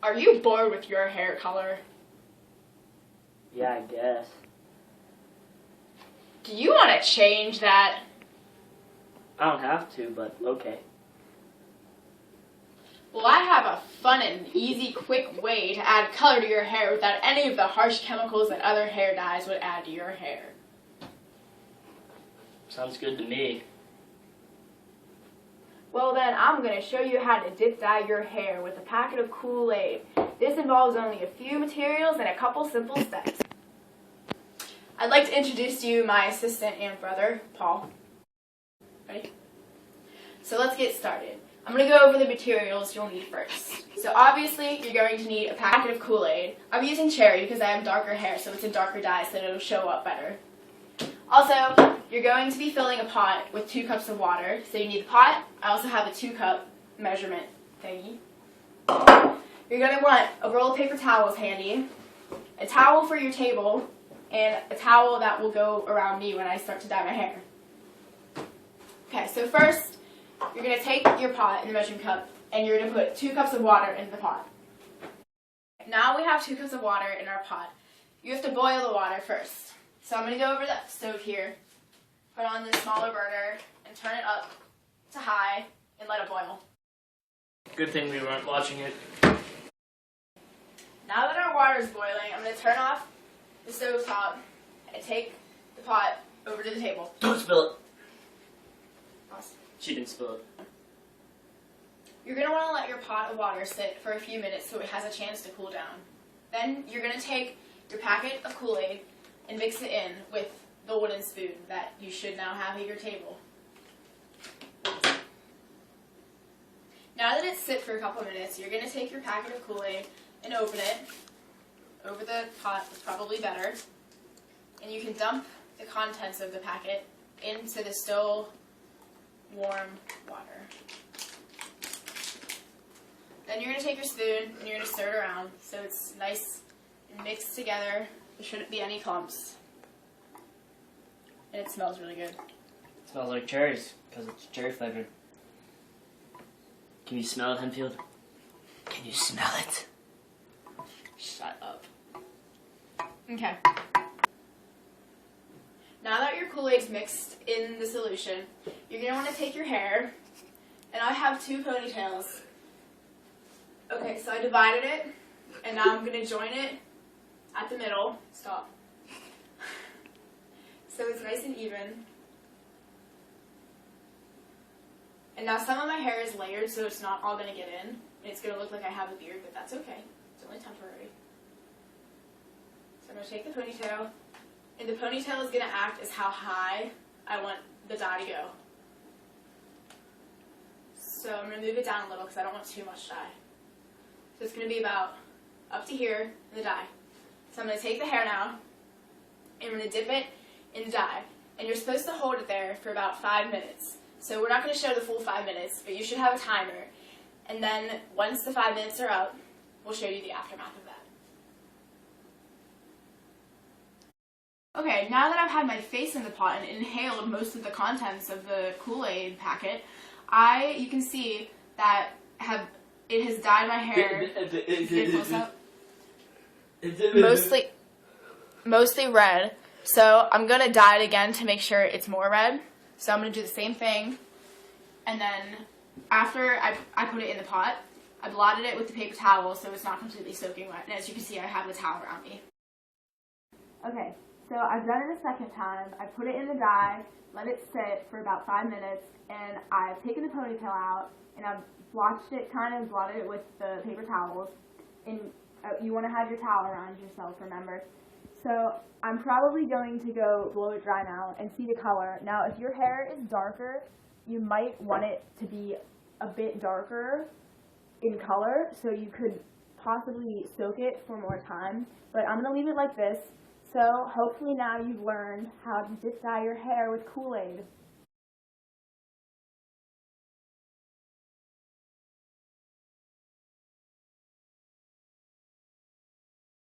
Are you bored with your hair color? Yeah, I guess. Do you want to change that? I don't have to, but okay. Well, I have a fun and easy, quick way to add color to your hair without any of the harsh chemicals that other hair dyes would add to your hair. Sounds good to me. Well then, I'm going to show you how to dip dye your hair with a packet of Kool-Aid. This involves only a few materials and a couple simple steps. I'd like to introduce to you my assistant and brother, Paul. Ready? So let's get started. I'm going to go over the materials you'll need first. So obviously, you're going to need a packet of Kool-Aid. I'm using cherry because I have darker hair, so it's a darker dye so it'll show up better. Also, you're going to be filling a pot with 2 cups of water. So you need the pot. I also have a 2-cup measurement thingy. You're going to want a roll of paper towels handy, a towel for your table, and a towel that will go around me when I start to dye my hair. Okay, so first, you're going to take your pot and the measuring cup, and you're going to put 2 cups of water into the pot. Now we have 2 cups of water in our pot. You have to boil the water first. So I'm going to go over the stove here, put on the smaller burner, and turn it up to high, and let it boil. Good thing we weren't watching it. Now that our water is boiling, I'm going to turn off the stove top and take the pot over to the table. Don't spill it. Awesome. She didn't spill it. You're going to want to let your pot of water sit for a few minutes so it has a chance to cool down. Then you're going to take your packet of Kool-Aid and mix it in with the wooden spoon that you should now have at your table. Now that it's sit for a couple minutes, you're going to take your packet of Kool-Aid and open it over the pot, is probably better, and you can dump the contents of the packet into the still warm water. Then you're going to take your spoon and you're going to stir it around so it's nice and mixed together. There shouldn't be any clumps. And it smells really good. It smells like cherries, because it's cherry flavored. Can you smell it, Henfield? Can you smell it? Shut up. Okay. Now that your Kool-Aid's mixed in the solution, you're going to want to take your hair, and I have 2 ponytails. Okay, so I divided it, and now I'm going to join it at the middle. Stop. So it's nice and even. And now some of my hair is layered, so it's not all going to get in. And it's going to look like I have a beard, but that's okay. It's only temporary. So I'm going to take the ponytail, and the ponytail is going to act as how high I want the dye to go. So I'm going to move it down a little because I don't want too much dye. So it's going to be about up to here in the dye. So I'm going to take the hair now, and I'm going to dip it in the dye. And you're supposed to hold it there for about 5 minutes. So we're not going to show the full 5 minutes, but you should have a timer. And then once the 5 minutes are up, we'll show you the aftermath of that. Okay, now that I've had my face in the pot and inhaled most of the contents of the Kool-Aid packet, you can see that it has dyed my hair. Get close up. Mostly red. So I'm going to dye it again to make sure it's more red. So I'm going to do the same thing. And then after I put it in the pot, I blotted it with the paper towel so it's not completely soaking wet. And as you can see, I have the towel around me. Okay, so I've done it a second time. I put it in the dye, let it sit for about 5 minutes, and I've taken the ponytail out, and I've blotted it with the paper towels. And you want to have your towel around yourself, remember. So I'm probably going to go blow it dry now and see the color. Now, if your hair is darker, you might want it to be a bit darker in color, so you could possibly soak it for more time. But I'm going to leave it like this. So hopefully now you've learned how to dip dye your hair with Kool-Aid.